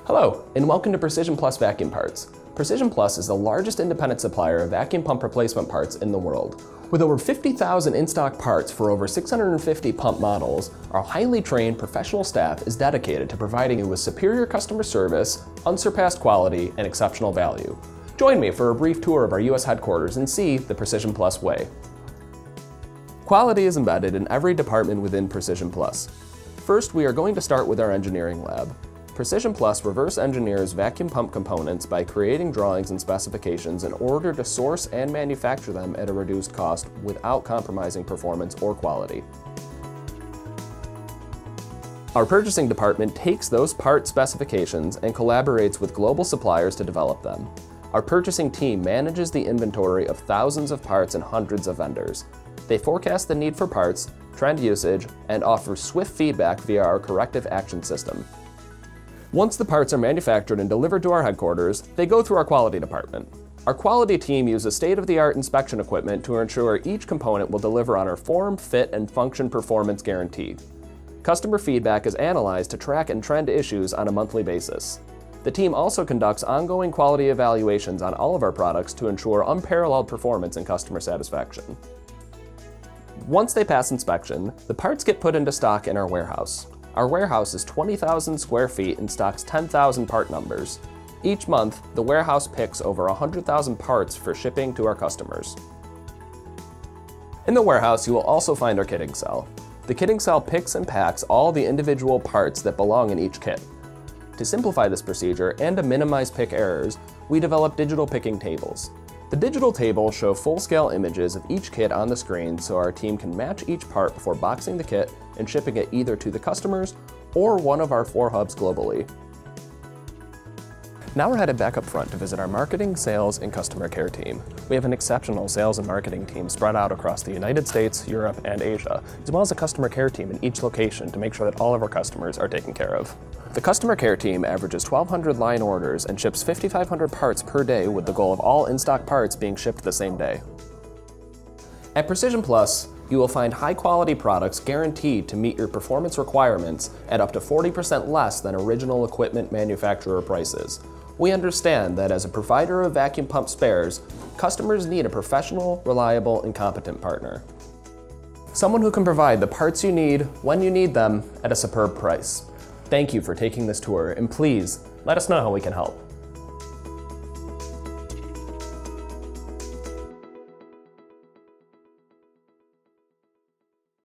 Hello, and welcome to Precision Plus Vacuum Parts. Precision Plus is the largest independent supplier of vacuum pump replacement parts in the world. With over 50,000 in-stock parts for over 650 pump models, our highly trained professional staff is dedicated to providing you with superior customer service, unsurpassed quality, and exceptional value. Join me for a brief tour of our U.S. headquarters and see the Precision Plus way. Quality is embedded in every department within Precision Plus. First, we are going to start with our engineering lab. Precision Plus reverse engineers vacuum pump components by creating drawings and specifications in order to source and manufacture them at a reduced cost without compromising performance or quality. Our purchasing department takes those part specifications and collaborates with global suppliers to develop them. Our purchasing team manages the inventory of thousands of parts and hundreds of vendors. They forecast the need for parts, trend usage, and offer swift feedback via our corrective action system. Once the parts are manufactured and delivered to our headquarters, they go through our quality department. Our quality team uses state-of-the-art inspection equipment to ensure each component will deliver on our form, fit, and function performance guarantee. Customer feedback is analyzed to track and trend issues on a monthly basis. The team also conducts ongoing quality evaluations on all of our products to ensure unparalleled performance and customer satisfaction. Once they pass inspection, the parts get put into stock in our warehouse. Our warehouse is 20,000 square feet and stocks 10,000 part numbers. Each month, the warehouse picks over 100,000 parts for shipping to our customers. In the warehouse, you will also find our kitting cell. The kitting cell picks and packs all the individual parts that belong in each kit. To simplify this procedure and to minimize pick errors, we develop digital picking tables. The digital tables show full-scale images of each kit on the screen so our team can match each part before boxing the kit and shipping it either to the customers or one of our 4 hubs globally. Now we're headed back up front to visit our marketing, sales, and customer care team. We have an exceptional sales and marketing team spread out across the United States, Europe, and Asia, as well as a customer care team in each location to make sure that all of our customers are taken care of. The customer care team averages 1,200 line orders and ships 5,500 parts per day with the goal of all in-stock parts being shipped the same day. At Precision Plus, you will find high-quality products guaranteed to meet your performance requirements at up to 40% less than original equipment manufacturer prices. We understand that as a provider of vacuum pump spares, customers need a professional, reliable, and competent partner. Someone who can provide the parts you need when you need them at a superb price. Thank you for taking this tour, and please let us know how we can help.